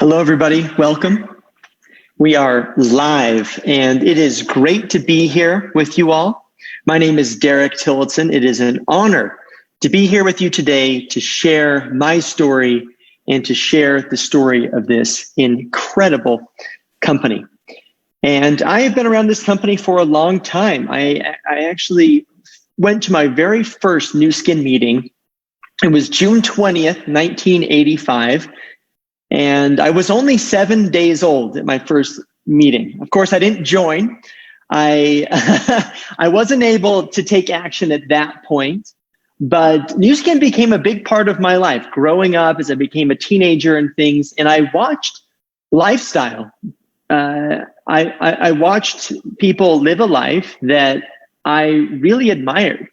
Hello, everybody. Welcome. We are live, and it is great to be here with you all. My name is Derek Tillotson. It is an honor to be here with you today to share my story and to share the story of this incredible company. And I have been around this company for a long time. I actually went to my very first Nu Skin meeting. It was June 20th, 1985. And I was only 7 days old at my first meeting. Of course, I didn't join. I wasn't able to take action at that point, but Nu Skin became a big part of my life growing up as I became a teenager and things. And I watched lifestyle. I watched people live a life that I really admired.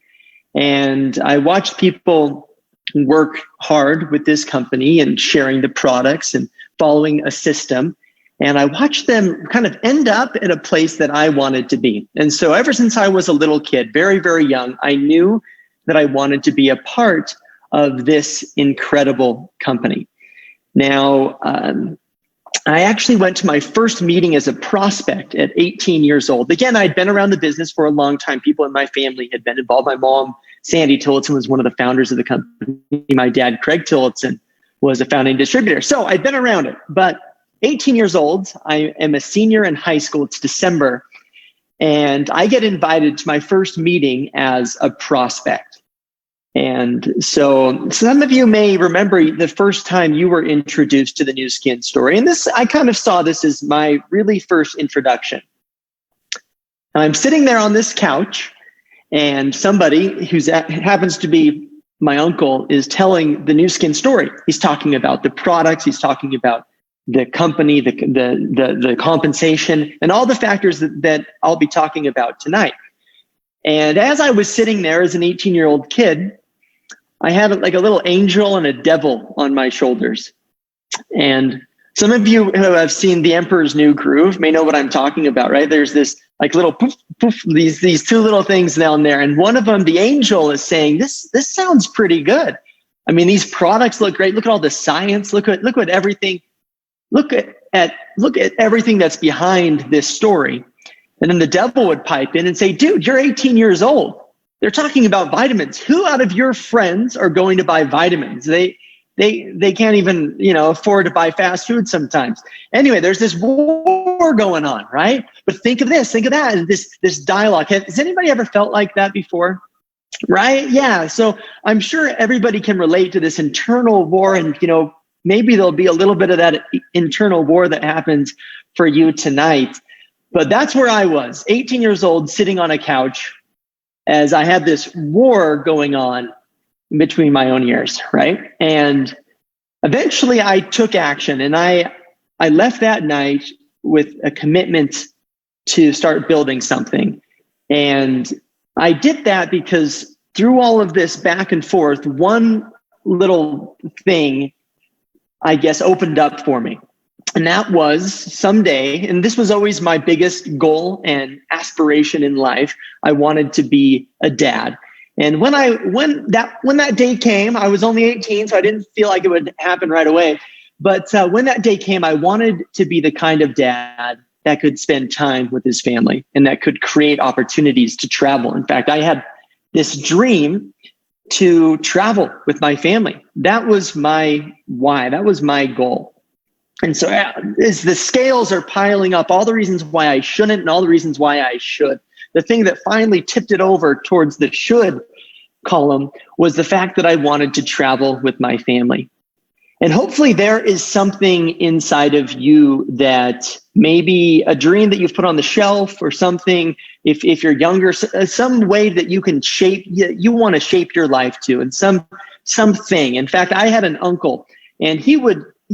And I watched people work hard with this company and sharing the products and following a system. And I watched them kind of end up in a place that I wanted to be. And so ever since I was a little kid, very, very young, I knew that I wanted to be a part of this incredible company. Now, I actually went to my first meeting as a prospect at 18 years old. Again, I'd been around the business for a long time. People in my family had been involved. My mom, Sandy Tillotson, was one of the founders of the company. My dad, Craig Tillotson, was a founding distributor. So I'd been around it. But 18 years old, I am a senior in high school. It's December. And I get invited to my first meeting as a prospect. And so some of you may remember the first time you were introduced to the Nu Skin story. And this, I kind of saw this as my really first introduction. And I'm sitting there on this couch, and somebody who happens to be my uncle is telling the Nu Skin story. He's talking about the products. He's talking about the company, the compensation, and all the factors that I'll be talking about tonight. And as I was sitting there as an 18-year-old kid, I had like a little angel and a devil on my shoulders. And some of you who have seen The Emperor's New Groove may know what I'm talking about, right? There's this like little poof, poof, these two little things down there. And one of them, the angel, is saying, this sounds pretty good. I mean, these products look great. Look at all the science. Look at everything. Look at everything that's behind this story. And then the devil would pipe in and say, dude, you're 18 years old. They're talking about vitamins. Who out of your friends are going to buy vitamins? They can't even, afford to buy fast food sometimes. Anyway, there's this war going on, right? But think of this, think of that, and this dialogue. Has anybody ever felt like that before? Right? Yeah. So I'm sure everybody can relate to this internal war, and maybe there'll be a little bit of that internal war that happens for you tonight. But that's where I was, 18 years old, sitting on a couch as I had this war going on between my own ears, right? And eventually I took action, and I left that night with a commitment to start building something. And I did that because through all of this back and forth, one little thing, I guess, opened up for me. And that was someday, and this was always my biggest goal and aspiration in life, I wanted to be a dad. And when that day came, I was only 18, so I didn't feel like it would happen right away. But when that day came, I wanted to be the kind of dad that could spend time with his family and that could create opportunities to travel. In fact, I had this dream to travel with my family. That was my why. That was my goal. And so as the scales are piling up, all the reasons why I shouldn't and all the reasons why I should, the thing that finally tipped it over towards the should column was the fact that I wanted to travel with my family. And hopefully there is something inside of you that maybe a dream that you've put on the shelf or something, if you're younger, some way that you can you want to shape your life to, and something. In fact, I had an uncle, and he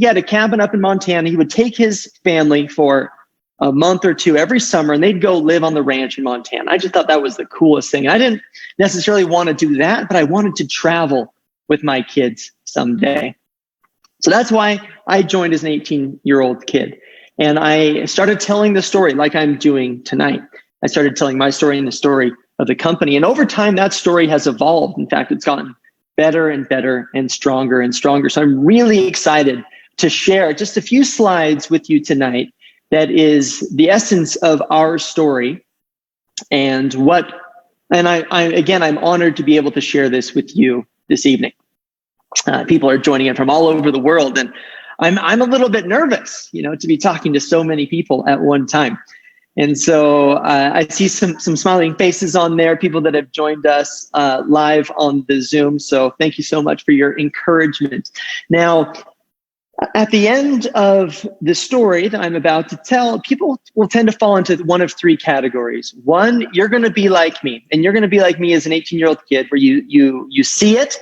had a cabin up in Montana. He would take his family for a month or two every summer, and they'd go live on the ranch in Montana. I just thought that was the coolest thing. I didn't necessarily want to do that, but I wanted to travel with my kids someday. So that's why I joined as an 18-year-old kid. And I started telling the story like I'm doing tonight. I started telling my story and the story of the company. And over time, that story has evolved. In fact, it's gotten better and better and stronger and stronger. So I'm really excited to share just a few slides with you tonight that is the essence of our story and I'm honored to be able to share this with you this evening. People are joining in from all over the world, and I'm a little bit nervous, to be talking to so many people at one time. And so I see some smiling faces on there, people that have joined us live on the Zoom. So thank you so much for your encouragement. Now, at the end of the story that I'm about to tell, people will tend to fall into one of three categories. One, you're going to be like me, and you're going to be like me as an 18-year-old kid, where you see it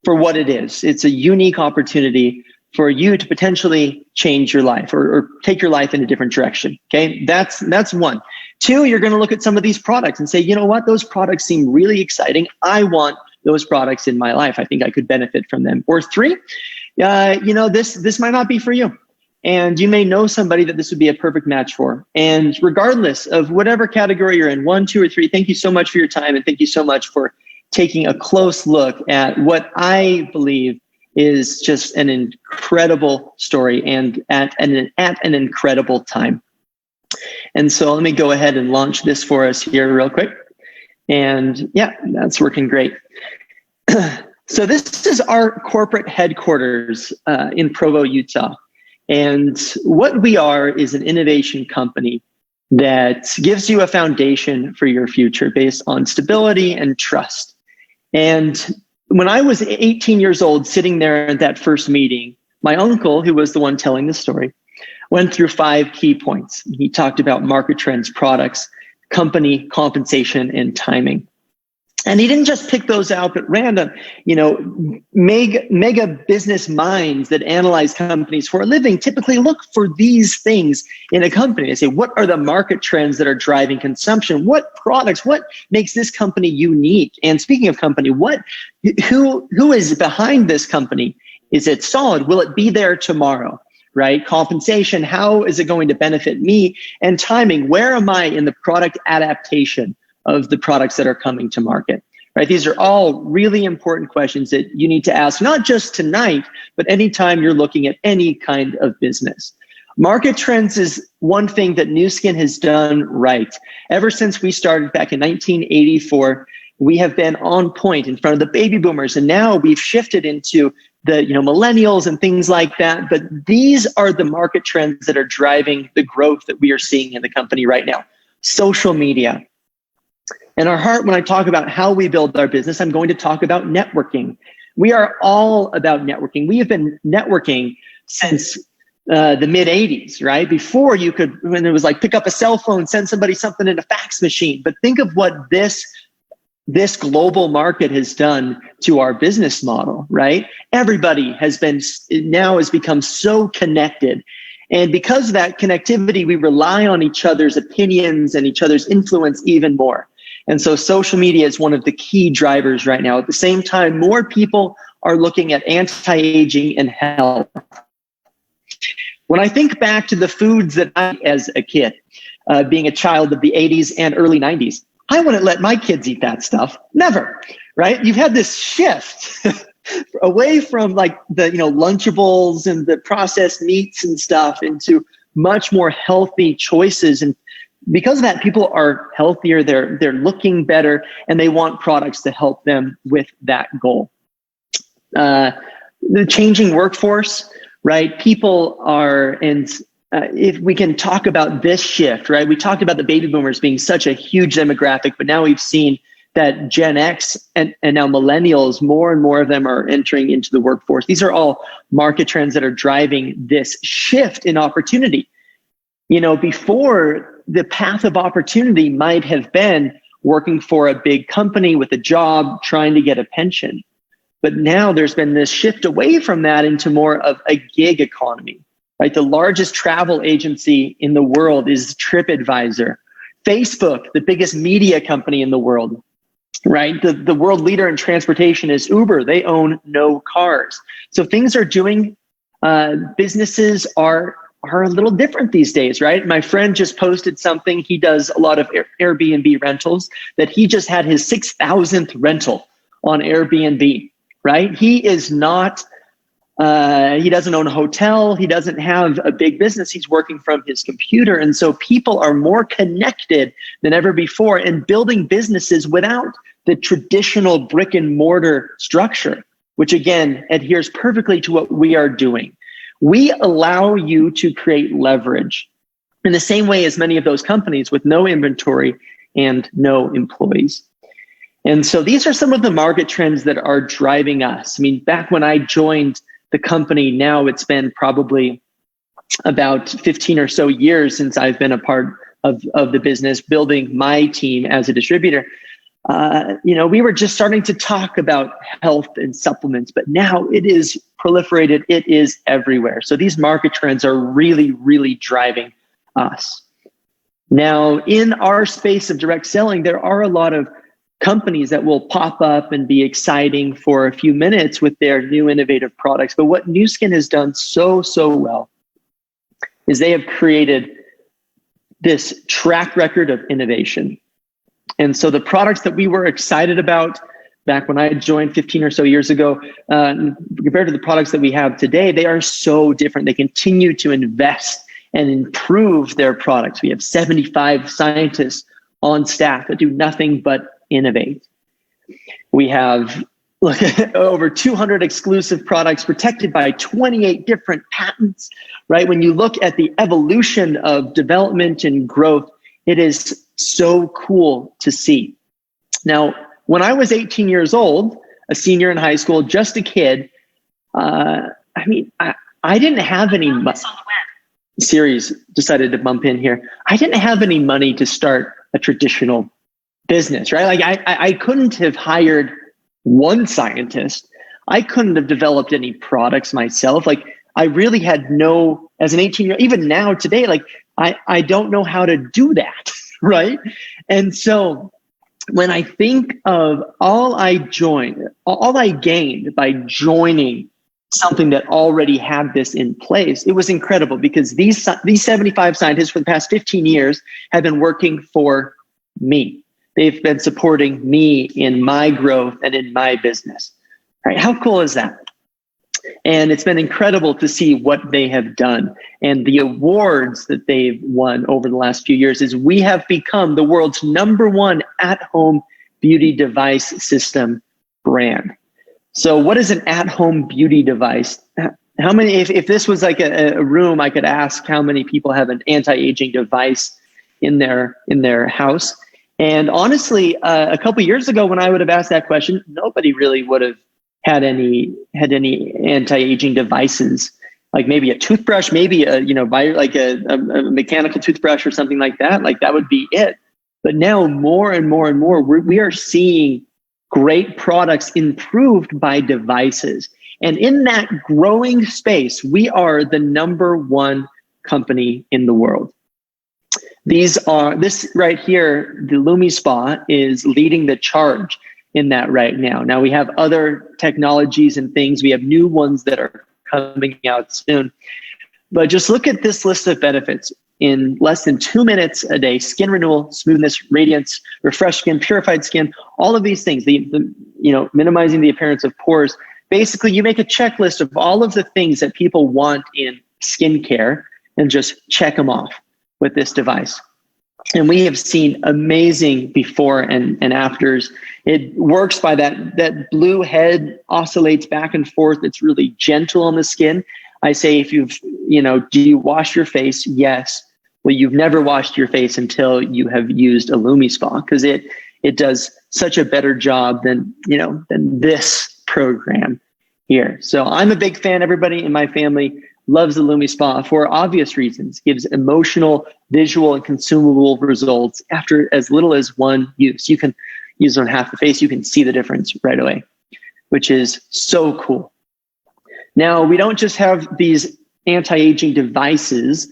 for what it is. It's a unique opportunity for you to potentially change your life or take your life in a different direction. Okay, that's one. Two, you're going to look at some of these products and say, you know what, those products seem really exciting. I want those products in my life. I think I could benefit from them. Or three, this might not be for you. And you may know somebody that this would be a perfect match for. And regardless of whatever category you're in, 1, 2, or 3, thank you so much for your time. And thank you so much for taking a close look at what I believe is just an incredible story and at an incredible time. And so let me go ahead and launch this for us here real quick. And yeah, that's working great. So this is our corporate headquarters in Provo, Utah. And what we are is an innovation company that gives you a foundation for your future based on stability and trust. And when I was 18 years old, sitting there at that first meeting, my uncle, who was the one telling the story, went through 5 key points. He talked about market trends, products, company compensation, and timing. And he didn't just pick those out at random. Mega business minds that analyze companies for a living typically look for these things in a company. They say, what are the market trends that are driving consumption? What products, what makes this company unique? And speaking of company, who is behind this company? Is it solid? Will it be there tomorrow? Right? Compensation, how is it going to benefit me? And timing, where am I in the product adaptation of the products that are coming to market, right? These are all really important questions that you need to ask, not just tonight, but anytime you're looking at any kind of business. Market trends is one thing that Nu Skin has done right. Ever since we started back in 1984, we have been on point in front of the baby boomers, and now we've shifted into the millennials and things like that. But these are the market trends that are driving the growth that we are seeing in the company right now. Social media. In our heart, when I talk about how we build our business, I'm going to talk about networking. We are all about networking. We have been networking since the mid 80s, right? Before you could, when it was like pick up a cell phone, send somebody something in a fax machine. But think of what this global market has done to our business model, right? Everybody has become so connected. And because of that connectivity, we rely on each other's opinions and each other's influence even more. And so social media is one of the key drivers right now. At the same time, more people are looking at anti-aging and health. When I think back to the foods that I ate as a kid, being a child of the 80s and early 90s, I wouldn't let my kids eat that stuff. Never, right? You've had this shift away from like the Lunchables and the processed meats and stuff into much more healthy choices. And because of that, people are healthier, they're looking better, and they want products to help them with that goal. The changing workforce, right? People are, and if we can talk about this shift, right? We talked about the baby boomers being such a huge demographic, but now we've seen that Gen X and now millennials, more and more of them are entering into the workforce. These are all market trends that are driving this shift in opportunity. Before, the path of opportunity might have been working for a big company with a job, trying to get a pension. But now there's been this shift away from that into more of a gig economy, right? The largest travel agency in the world is TripAdvisor. Facebook, the biggest media company in the world, right? The world leader in transportation is Uber. They own no cars. So things are doing, businesses are a little different these days, right? My friend just posted something. He does a lot of Airbnb rentals, that he just had his 6,000th rental on Airbnb, right? He is not He doesn't own a hotel. He doesn't have a big business. He's working from his computer. And so people are more connected than ever before and building businesses without the traditional brick and mortar structure, which again adheres perfectly to what we are doing. We allow you to create leverage in the same way as many of those companies with no inventory and no employees. And so these are some of the market trends that are driving us. I mean, back when I joined the company, now it's been probably about 15 or so years since I've been a part of the business, building my team as a distributor. We were just starting to talk about health and supplements, but now it is proliferated. It is everywhere. So these market trends are really, really driving us. Now, in our space of direct selling, there are a lot of companies that will pop up and be exciting for a few minutes with their new innovative products. But what Nu Skin has done so well is they have created this track record of innovation. And so the products that we were excited about back when I joined 15 or so years ago, compared to the products that we have today, they are so different. They continue to invest and improve their products. We have 75 scientists on staff that do nothing but innovate. We have over 200 exclusive products protected by 28 different patents, right? When you look at the evolution of development and growth, it is so cool to see. Now, when I was 18 years old, a senior in high school, just a kid, I didn't have any money. Siri's decided to bump in here. I didn't have any money to start a traditional business, right? Like I couldn't have hired one scientist. I couldn't have developed any products myself. Like I really had no, as an 18-year-old, even now today, like I don't know how to do that, right? And so when I think of all I gained by joining something that already had this in place, it was incredible because these 75 scientists for the past 15 years have been working for me. They've been supporting me in my growth and in my business. Right? How cool is that? And it's been incredible to see what they have done. And the awards that they've won over the last few years is we have become the world's #1 at-home beauty device system brand. So what is an at-home beauty device? How many, if this was like a room, I could ask how many people have an anti-aging device in their house. And honestly, a couple of years ago, when I would have asked that question, nobody really would have had any anti-aging devices, like maybe a toothbrush, maybe a mechanical toothbrush or something like that. Like that would be it. But now more and more and more, we are seeing great products improved by devices. And in that growing space, we are the #1 company in the world. This right here, the LumiSpa is leading the charge in that right now. Now we have other technologies and things. We have new ones that are coming out soon. But just look at this list of benefits. In less than 2 minutes a day, skin renewal, smoothness, radiance, refreshed skin, purified skin, all of these things, minimizing the appearance of pores. Basically, you make a checklist of all of the things that people want in skincare and just check them off with this device. And we have seen amazing before and afters. It works by that blue head oscillates back and forth. It's really gentle on the skin. I say, do you wash your face? Yes. Well, you've never washed your face until you have used a LumiSpa, because it does such a better job than this program here. So I'm a big fan. Everybody in my family loves the LumiSpa for obvious reasons. Gives emotional, visual, and consumable results after as little as one use. You can use it on half the face. You can see the difference right away, which is so cool. Now, we don't just have these anti-aging devices.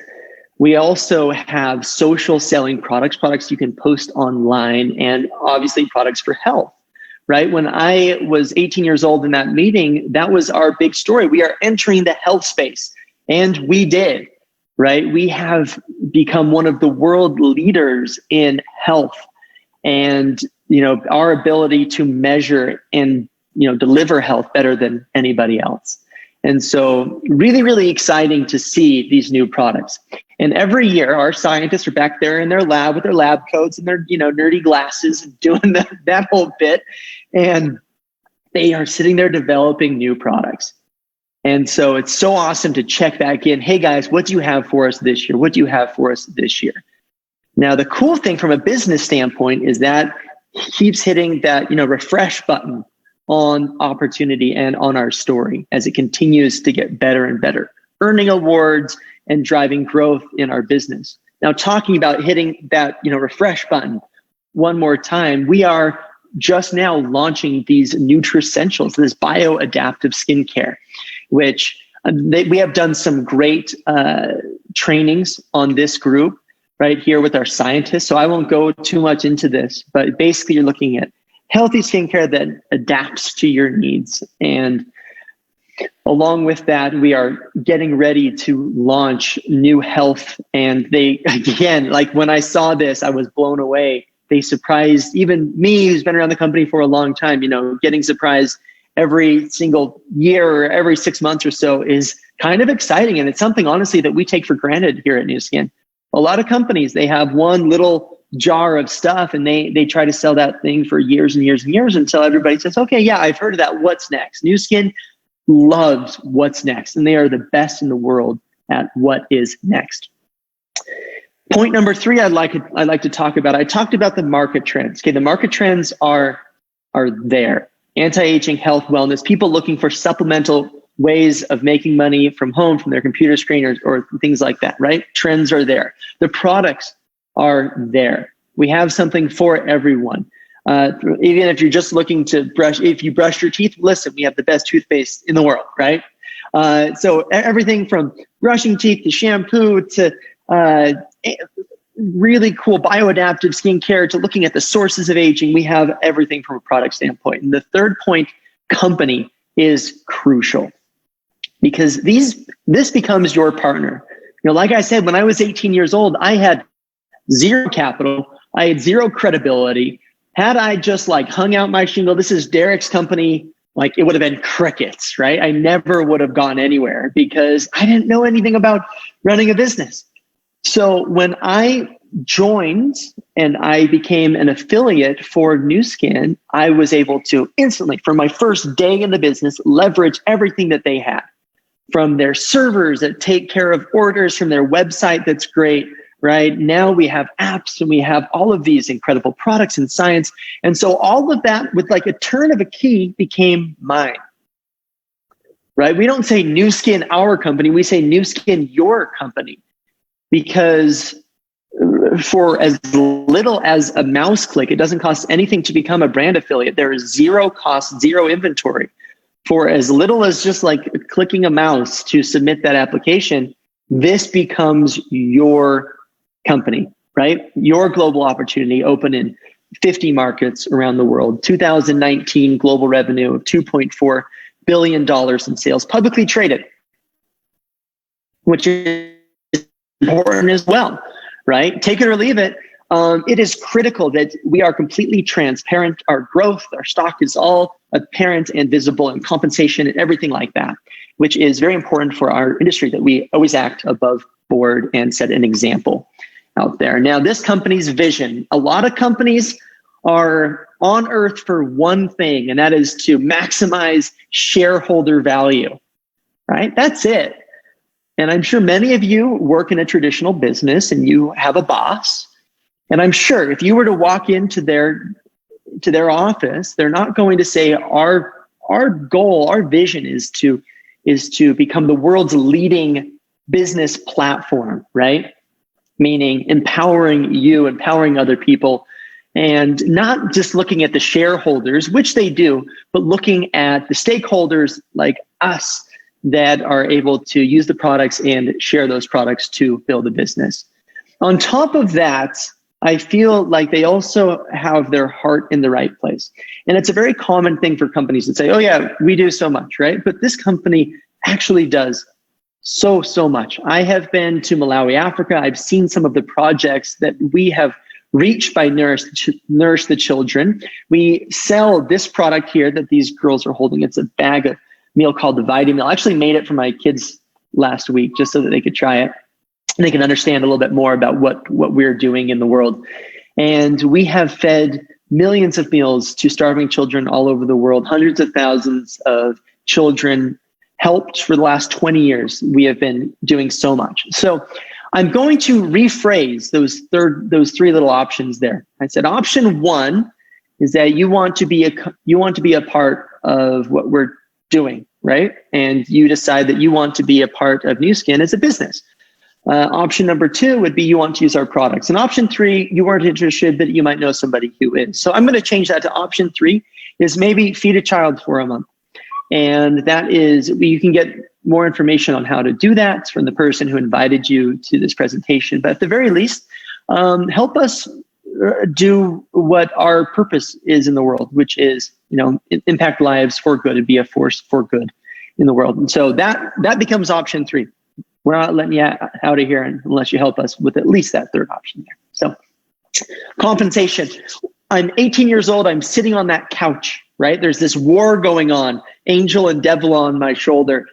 We also have social selling products you can post online, and obviously products for health, right? When I was 18 years old in that meeting, that was our big story. We are entering the health space, and we did, right? We have become one of the world leaders in health, and our ability to measure and deliver health better than anybody else. And so really, really exciting to see these new products. And every year our scientists are back there in their lab with their lab coats and their, nerdy glasses and doing that whole bit. And they are sitting there developing new products. And so it's so awesome to check back in. Hey guys, what do you have for us this year? What do you have for us this year? Now, the cool thing from a business standpoint is that keeps hitting that, refresh button on opportunity and on our story as it continues to get better and better, earning awards and driving growth in our business. Now, talking about hitting that, refresh button one more time, we are just now launching these Nutricentials, this bioadaptive skincare, which we have done some great trainings on this group right here with our scientists. So I won't go too much into this, but basically you're looking at healthy skincare that adapts to your needs. And along with that, we are getting ready to launch new health. And they, again, like when I saw this, I was blown away. They surprised even me, who's been around the company for a long time, getting surprised every single year or every 6 months or so is kind of exciting. And it's something, honestly, that we take for granted here at Nu Skin. A lot of companies, they have one little jar of stuff and they try to sell that thing for years and years and years until everybody says, okay, yeah, I've heard of that. What's next? Nu Skin loves what's next, and they are the best in the world at what is next. Point number 3 I'd like to talk about. I talked about the market trends. Okay, the market trends are there. Anti-aging, health, wellness, people looking for supplemental ways of making money from home, from their computer screen or things like that, right? Trends are there. The products are there. We have something for everyone. Even if you're just looking to if you brush your teeth, listen, we have the best toothpaste in the world, right? So everything from brushing teeth to shampoo to really cool bioadaptive skincare to looking at the sources of aging, we have everything from a product standpoint. And the third point, company, is crucial because this becomes your partner. Like I said, when I was 18 years old, I had zero capital. I had zero credibility. Had I just hung out my shingle, this is Derek's company, it would have been crickets, right? I never would have gone anywhere because I didn't know anything about running a business. So when I joined and I became an affiliate for Nu Skin, I was able to instantly, from my first day in the business, leverage everything that they had, from their servers that take care of orders, from their website that's great, right? Now we have apps and we have all of these incredible products and science. And so all of that with a turn of a key became mine, right? We don't say Nu Skin, our company. We say Nu Skin, your company, because for as little as a mouse click, it doesn't cost anything to become a brand affiliate. There is zero cost, zero inventory. For as little as just clicking a mouse to submit that application, this becomes your company, right? Your global opportunity, open in 50 markets around the world, 2019 global revenue of $2.4 billion in sales, publicly traded, which is important as well, right? Take it or leave it. It is critical that we are completely transparent. Our growth, our stock is all apparent and visible, and compensation and everything like that, which is very important for our industry, that we always act above board and set an example out there. Now, this company's vision, a lot of companies are on earth for one thing, and that is to maximize shareholder value, right? That's it. And I'm sure many of you work in a traditional business and you have a boss. And I'm sure if you were to walk into their office, they're not going to say, our goal, our vision is to become the world's leading business platform, right? Meaning empowering you, empowering other people, and not just looking at the shareholders, which they do, but looking at the stakeholders like us that are able to use the products and share those products to build a business. On top of that, I feel like they also have their heart in the right place. And it's a very common thing for companies to say, oh yeah, we do so much, right? But this company actually does so much. I have been to Malawi, Africa. I've seen some of the projects that we have reached by Nourish the Children. We sell this product here that these girls are holding. It's a bag of meal called the Vitameal. Meal. I actually made it for my kids last week just so that they could try it and they can understand a little bit more about what we're doing in the world. And we have fed millions of meals to starving children all over the world, hundreds of thousands of children helped for the last 20 years. We have been doing so much. So I'm going to rephrase those three little options there. I said option one is that you want to be a part of what we're doing, right? And you decide that you want to be a part of Nu Skin as a business. Option number two would be you want to use our products. And option three, you weren't interested, but you might know somebody who is. So I'm going to change that to option three is maybe feed a child for a month. And that is, you can get more information on how to do that from the person who invited you to this presentation. But at the very least, help us do what our purpose is in the world, which is, impact lives for good and be a force for good in the world. And so that becomes option three. We're not letting you out of here unless you help us with at least that third option there. So compensation. I'm 18 years old. I'm sitting on that couch, right? There's this war going on, angel and devil on my shoulder.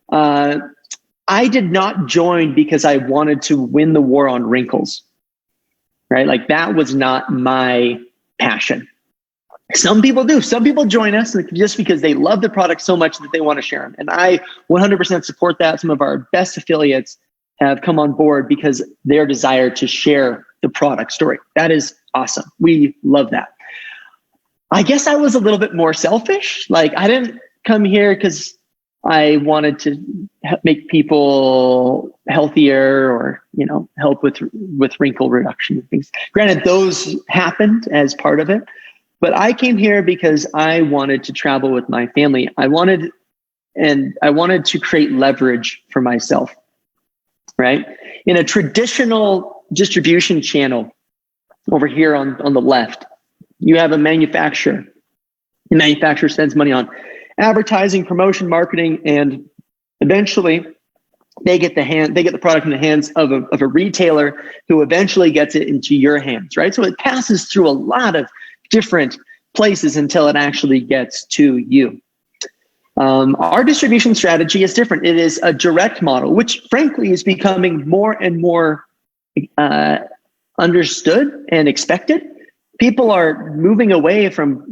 I did not join because I wanted to win the war on wrinkles, right? Like that was not my passion. Some people do. Some people join us just because they love the product so much that they want to share them. And I 100% support that. Some of our best affiliates have come on board because their desire to share the product story. That is awesome. We love that. I guess I was a little bit more selfish. Like I didn't come here because I wanted to make people healthier or, help with wrinkle reduction and things. Granted, those happened as part of it. But I came here because I wanted to travel with my family. I wanted to create leverage for myself, right? In a traditional distribution channel over here on the left, you have a manufacturer. The manufacturer spends money on advertising, promotion, marketing, and eventually they get the product in the hands of a retailer who eventually gets it into your hands, right? So it passes through a lot of different places until it actually gets to you. Our distribution strategy is different. It is a direct model, which frankly is becoming more and more understood and expected. People are moving away from,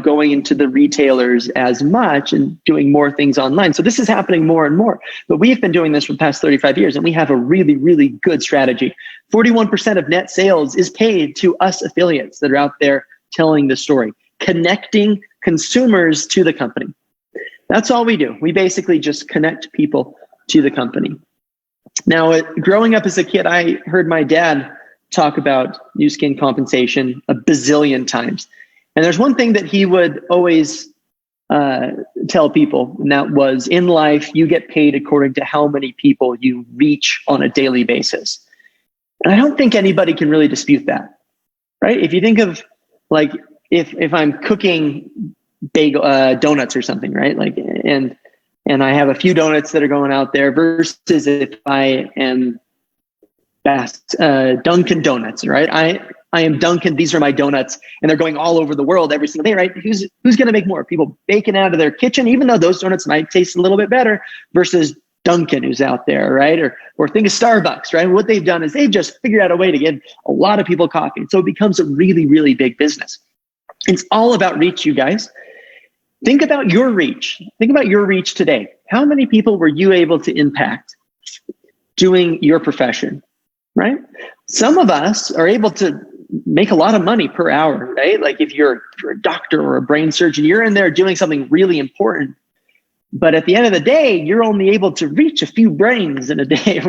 going into the retailers as much and doing more things online. So this is happening more and more. But we've been doing this for the past 35 years, and we have a really, really good strategy. 41% of net sales is paid to us affiliates that are out there telling the story, connecting consumers to the company. That's all we do. We basically just connect people to the company. Now, growing up as a kid, I heard my dad talk about Nu Skin compensation a bazillion times. And there's one thing that he would always tell people, and that was, in life, you get paid according to how many people you reach on a daily basis. And I don't think anybody can really dispute that, right? If you think of, like, if I'm cooking donuts or something, right? Like, and I have a few donuts that are going out there versus if I am Dunkin' Donuts, right? I am Dunkin', these are my donuts, and they're going all over the world every single day, right? Who's going to make more? People baking out of their kitchen, even though those donuts might taste a little bit better, versus Dunkin', who's out there, right? Or think of Starbucks, right? What they've done is they've just figured out a way to give a lot of people coffee. And so it becomes a really, really big business. It's all about reach, you guys. Think about your reach. Think about your reach today. How many people were you able to impact doing your profession, right? Some of us are able to make a lot of money per hour, right? Like if you're a doctor or a brain surgeon, you're in there doing something really important. But at the end of the day, you're only able to reach a few brains in a day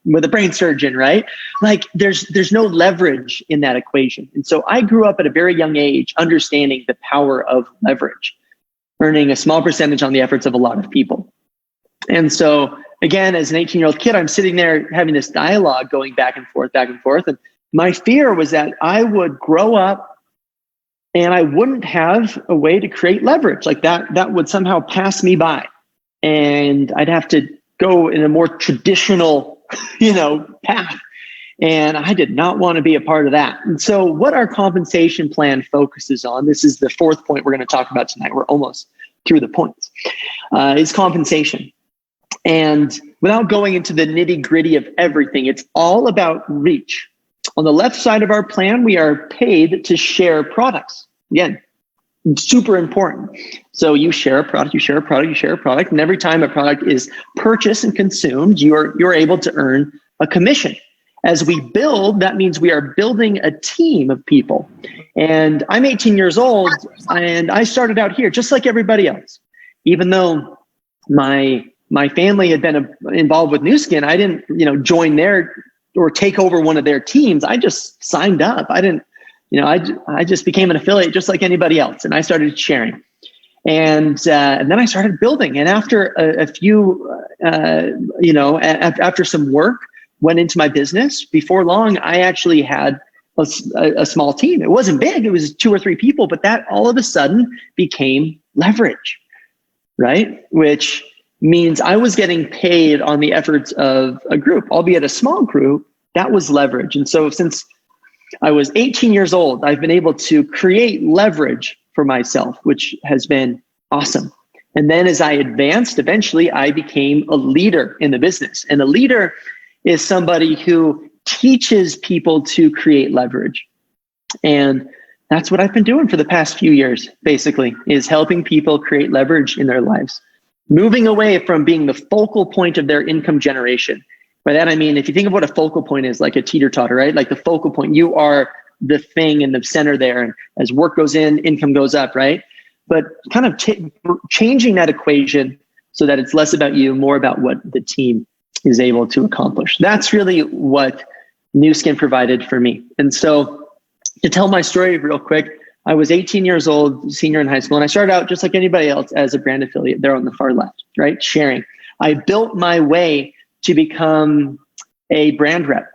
with a brain surgeon, right? Like there's no leverage in that equation. And so I grew up at a very young age understanding the power of leverage, earning a small percentage on the efforts of a lot of people. And so again, as an 18-year-old kid, I'm sitting there having this dialogue going back and forth. And my fear was that I would grow up and I wouldn't have a way to create leverage. Like that would somehow pass me by. And I'd have to go in a more traditional, path. And I did not want to be a part of that. And so what our compensation plan focuses on, this is the fourth point we're going to talk about tonight. We're almost through the points, is compensation. And without going into the nitty gritty of everything, it's all about reach. On the left side of our plan, we are paid to share products. Again, super important. So you share a product, you share a product, you share a product, and every time a product is purchased and consumed, you're able to earn a commission. As we build, that means we are building a team of people. And I'm 18 years old, and I started out here just like everybody else. Even though my family had been involved with Nu Skin, I didn't, join their or take over one of their teams. I just signed up. I didn't, I just became an affiliate just like anybody else, and I started sharing. And then I started building. And after a few, after some work went into my business, before long, I actually had a small team. It wasn't big. It was 2 or 3 people, but that all of a sudden became leverage, right? Which means I was getting paid on the efforts of a group, albeit a small group. That was leverage. And so since I was 18 years old, I've been able to create leverage for myself, which has been awesome. And then as I advanced, eventually I became a leader in the business. And a leader is somebody who teaches people to create leverage. And that's what I've been doing for the past few years, basically, is helping people create leverage in their lives, moving away from being the focal point of their income generation. By that, I mean, if you think of what a focal point is, like a teeter-totter, right? Like the focal point, you are the thing in the center there. And as work goes in, income goes up, right? But kind of changing that equation so that it's less about you, more about what the team is able to accomplish. That's really what Nu Skin provided for me. And so to tell my story real quick, I was 18 years old, senior in high school, and I started out just like anybody else as a brand affiliate there on the far left, right? Sharing. I built my way to become a brand rep.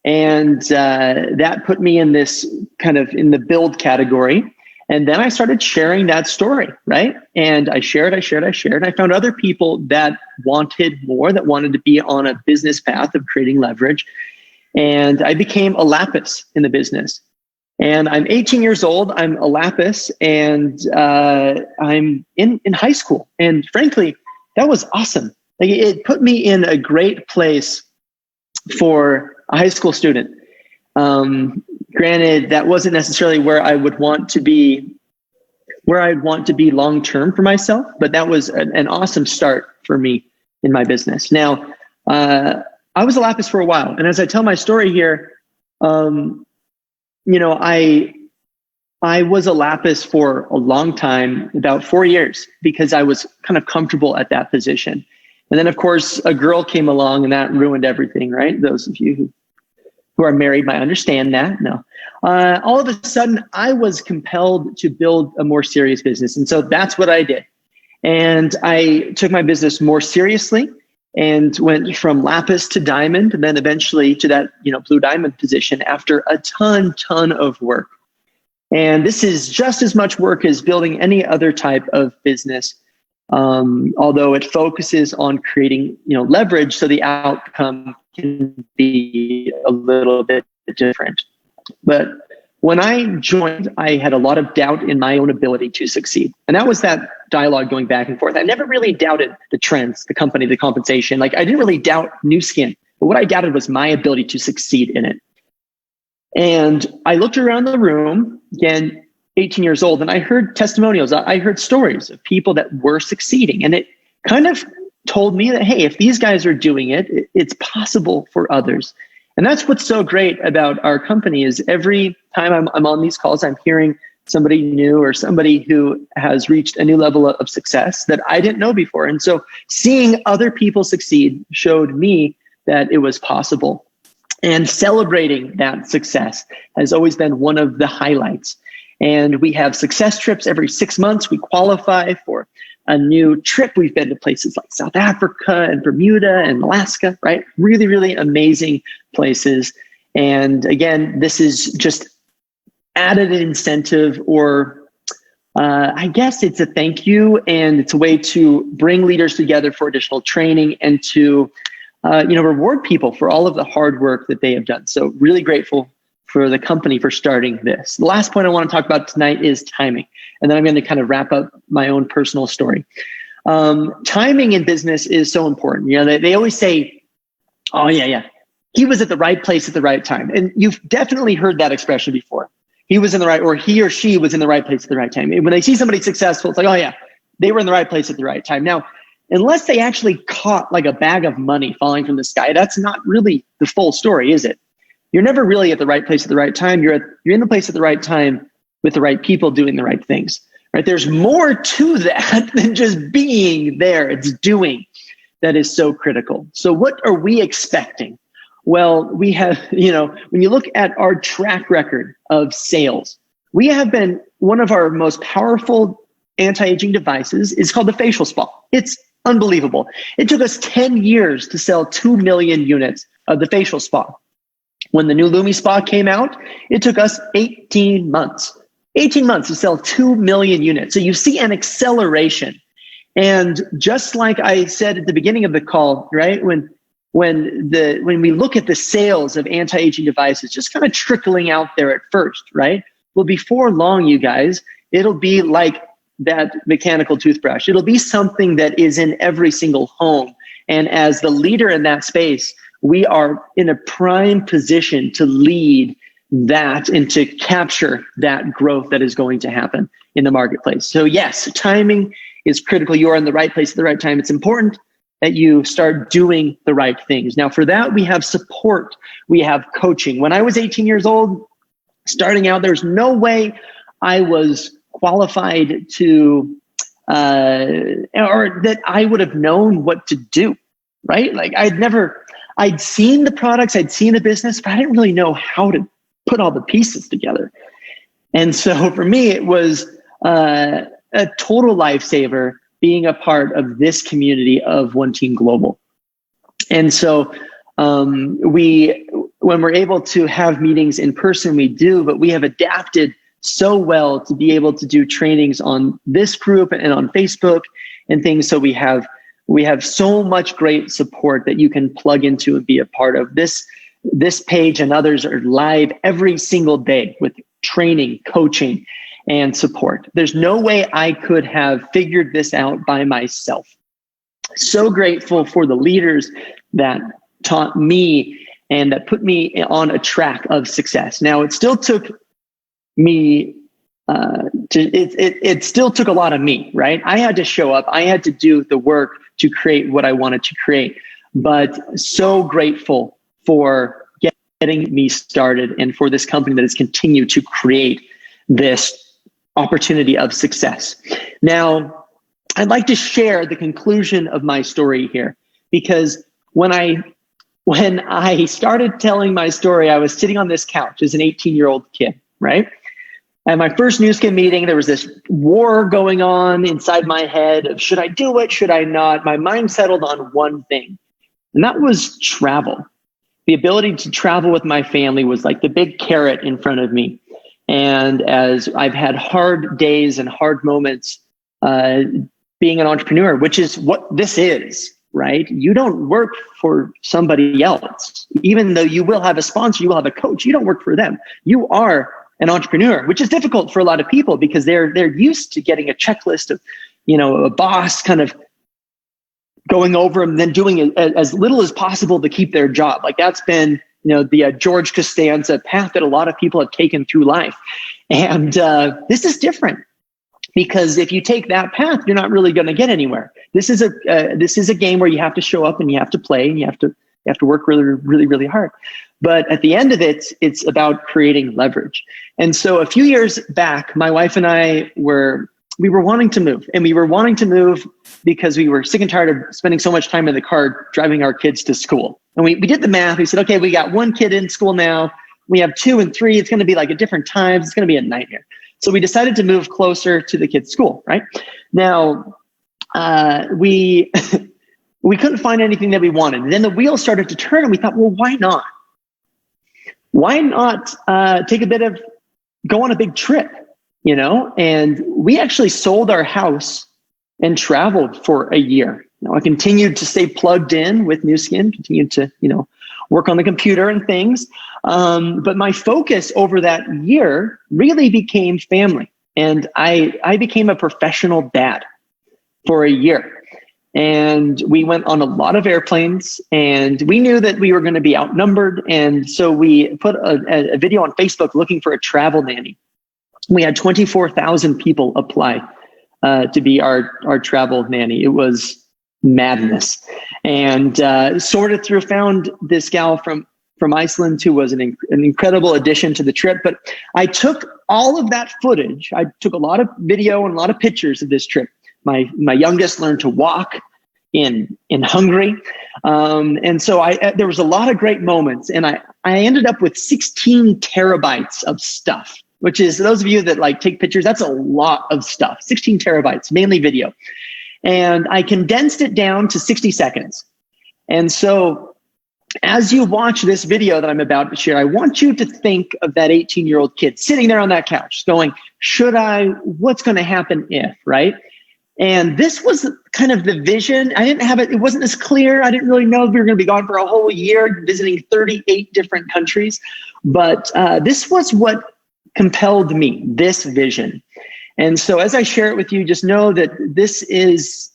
And that put me in this kind of in the build category. And then I started sharing that story, right? And I shared. I found other people that wanted more, that wanted to be on a business path of creating leverage. And I became a lapis in the business. And I'm 18 years old. I'm a lapis, and I'm in high school. And frankly, that was awesome. Like, it put me in a great place for a high school student. Granted, that wasn't necessarily where I would want to be, where I'd want to be long-term for myself, but that was an awesome start for me in my business. Now, I was a lapis for a while. And as I tell my story here, I was a lapis for a long time, about 4 years, because I was kind of comfortable at that position. And then, of course, a girl came along and that ruined everything, right? Those of you who are married might understand that. No. All of a sudden, I was compelled to build a more serious business. And so that's what I did. And I took my business more seriously and went from lapis to diamond, and then eventually to that, blue diamond position after a ton of work. And this is just as much work as building any other type of business. Although it focuses on creating, leverage, so the outcome can be a little bit different. But when I joined, I had a lot of doubt in my own ability to succeed. And that was that dialogue going back and forth. I never really doubted the trends, the company, the compensation. Like, I didn't really doubt Nu Skin, but what I doubted was my ability to succeed in it. And I looked around the room, again, 18 years old, and I heard testimonials. I heard stories of people that were succeeding. And it kind of told me that, hey, if these guys are doing it, it's possible for others. And that's what's so great about our company, is every time I'm on these calls, I'm hearing somebody new or somebody who has reached a new level of success that I didn't know before. And so seeing other people succeed showed me that it was possible. And celebrating that success has always been one of the highlights. And we have success trips every 6 months. We qualify for a new trip. We've been to places like South Africa and Bermuda and Alaska, right? Really, really amazing places. And again, this is just added incentive, or I guess it's a thank you, and it's a way to bring leaders together for additional training and to reward people for all of the hard work that they have done. So really grateful for the company for starting this. The last point I want to talk about tonight is timing. And then I'm going to kind of wrap up my own personal story. Timing in business is so important. You know, they always say, oh yeah, he was at the right place at the right time. And you've definitely heard that expression before. He was in the right, or he or she was in the right place at the right time. And when they see somebody successful, it's like, oh yeah, they were in the right place at the right time. Now, unless they actually caught like a bag of money falling from the sky, that's not really the full story, is it? You're never really at the right place at the right time. You're in the place at the right time with the right people doing the right things, right? There's more to that than just being there. It's doing that is so critical. So what are we expecting? Well, we have, you know, when you look at our track record of sales, we have been, one of our most powerful anti-aging devices is called the facial spa. It's unbelievable. It took us 10 years to sell 2 million units of the facial spa. When the new Lumi Spa came out, it took us 18 months. 18 months to sell 2 million units. So you see an acceleration. And just like I said at the beginning of the call, right? When we look at the sales of anti-aging devices, just kind of trickling out there at first, right? Well, before long, you guys, it'll be like that mechanical toothbrush. It'll be something that is in every single home. And as the leader in that space, we are in a prime position to lead that and to capture that growth that is going to happen in the marketplace. So yes, timing is critical. You are in the right place at the right time. It's important that you start doing the right things. Now for that, we have support. We have coaching. When I was 18 years old, starting out, there's no way I was qualified to, or that I would have known what to do, right? Like I'd seen the products, I'd seen the business, but I didn't really know how to put all the pieces together. And so for me, it was a total lifesaver being a part of this community of One Team Global. And so when we're able to have meetings in person, we do, but we have adapted so well to be able to do trainings on this group and on Facebook and things. So we have so much great support that you can plug into and be a part of. This page and others are live every single day with training, coaching, and support. There's no way I could have figured this out by myself. So grateful for the leaders that taught me and that put me on a track of success. Now, it still took me it still took a lot of me, right? I had to show up. I had to do the work to create what I wanted to create, but so grateful for getting me started and for this company that has continued to create this opportunity of success. Now, I'd like to share the conclusion of my story here, because when I started telling my story, I was sitting on this couch as an 18-year-old kid, right? At my first Nu Skin meeting, there was this war going on inside my head of should I do it, should I not? My mind settled on one thing, and that was travel. The ability to travel with my family was like the big carrot in front of me. And as I've had hard days and hard moments being an entrepreneur, which is what this is, right? You don't work for somebody else. Even though you will have a sponsor, you will have a coach, you don't work for them. You are an entrepreneur, which is difficult for a lot of people because they're used to getting a checklist of, a boss kind of going over and then doing as little as possible to keep their job. Like that's been, the George Costanza path that a lot of people have taken through life. And this is different because if you take that path, you're not really going to get anywhere. This is a game where you have to show up and you have to play and you have to work really, really, really hard. But at the end of it, it's about creating leverage. And so a few years back, my wife and I we were wanting to move, and we were wanting to move because we were sick and tired of spending so much time in the car driving our kids to school. And we did the math. We said, okay, we got one kid in school now. We have 2 and 3. It's going to be like at different times. It's going to be a nightmare. So we decided to move closer to the kids' school, right? Now, we couldn't find anything that we wanted. And then the wheels started to turn and we thought, well, why not? Why not go on a big trip, And we actually sold our house and traveled for a year. Now I continued to stay plugged in with Nu Skin, continued to, work on the computer and things. But my focus over that year really became family. And I became a professional dad for a year. And we went on a lot of airplanes, and we knew that we were going to be outnumbered. And so we put a video on Facebook looking for a travel nanny. We had 24,000 people apply to be our travel nanny. It was madness. And sorted through, found this gal from Iceland who was an incredible addition to the trip. But I took all of that footage. I took a lot of video and a lot of pictures of this trip. My youngest learned to walk in Hungary. And so there was a lot of great moments, and I ended up with 16 terabytes of stuff, which is, those of you that like take pictures, that's a lot of stuff, 16 terabytes, mainly video. And I condensed it down to 60 seconds. And so as you watch this video that I'm about to share, I want you to think of that 18-year-old kid sitting there on that couch going, what's going to happen if, right? And this was kind of the vision. I didn't have it. It wasn't as clear. I didn't really know if we were going to be gone for a whole year, visiting 38 different countries. But this was what compelled me, this vision. And so as I share it with you, just know that this is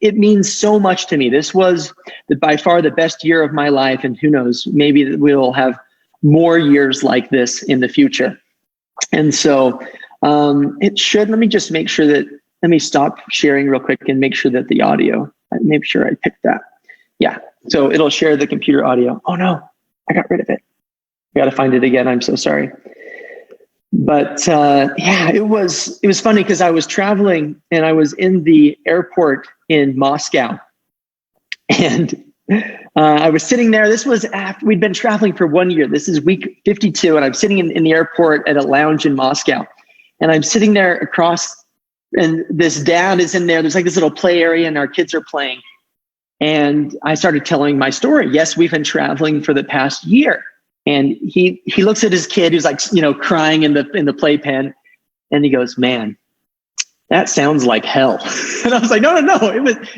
it means so much to me. This was by far the best year of my life. And who knows, maybe we'll have more years like this in the future. And so it should, let me just make sure that, let me stop sharing real quick and make sure that the audio, make sure I picked that. Yeah, so it'll share the computer audio. Oh no, I got rid of it. I got to find it again. I'm so sorry. But yeah, it was funny because I was traveling and I was in the airport in Moscow, and I was sitting there. This was after we'd been traveling for 1 year. This is week 52, and I'm sitting in the airport at a lounge in Moscow, and I'm sitting there across, and this dad is in there. There's like this little play area, and our kids are playing. And I started telling my story. Yes, we've been traveling for the past year. And he looks at his kid who's like, crying in the playpen, and he goes, "Man, that sounds like hell." And I was like, no,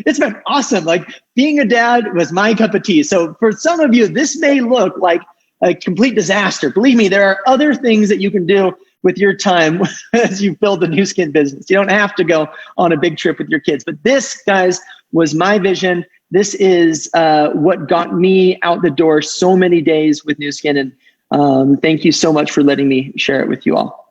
it's been awesome. Like, being a dad was my cup of tea. So for some of you, this may look like a complete disaster. Believe me, there are other things that you can do with your time as you build the Nu Skin business. You don't have to go on a big trip with your kids. But this, guys, was my vision. This is what got me out the door so many days with Nu Skin. And thank you so much for letting me share it with you all.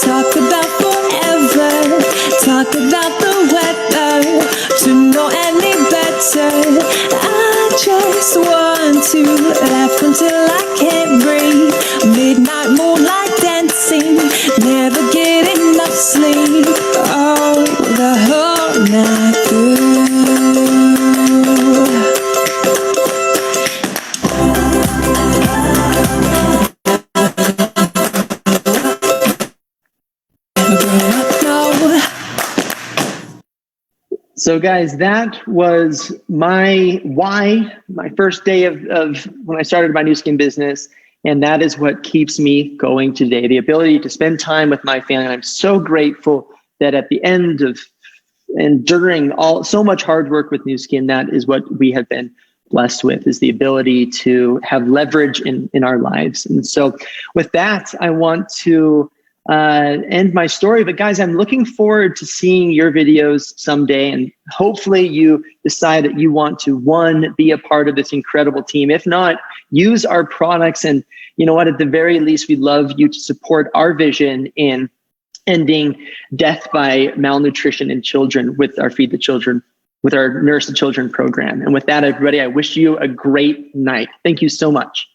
Talk about forever, talk about the weather, to know any better. I just want to laugh until I can't breathe. Midnight moonlight dancing, never get enough sleep. Oh, the whole night through. So guys, that was my first day of when I started my Nu Skin business. And that is what keeps me going today, the ability to spend time with my family. And I'm so grateful that at the end of and during so much hard work with Nu Skin, that is what we have been blessed with, is the ability to have leverage in our lives. And so with that, I want to end my story. But guys, I'm looking forward to seeing your videos someday, and hopefully you decide that you want to, one, be a part of this incredible team. If not, use our products. And you know what, at the very least, we'd love you to support our vision in ending death by malnutrition in children with our Feed the Children, with our Nurse the Children program. And with that, everybody, I wish you a great night. Thank you so much.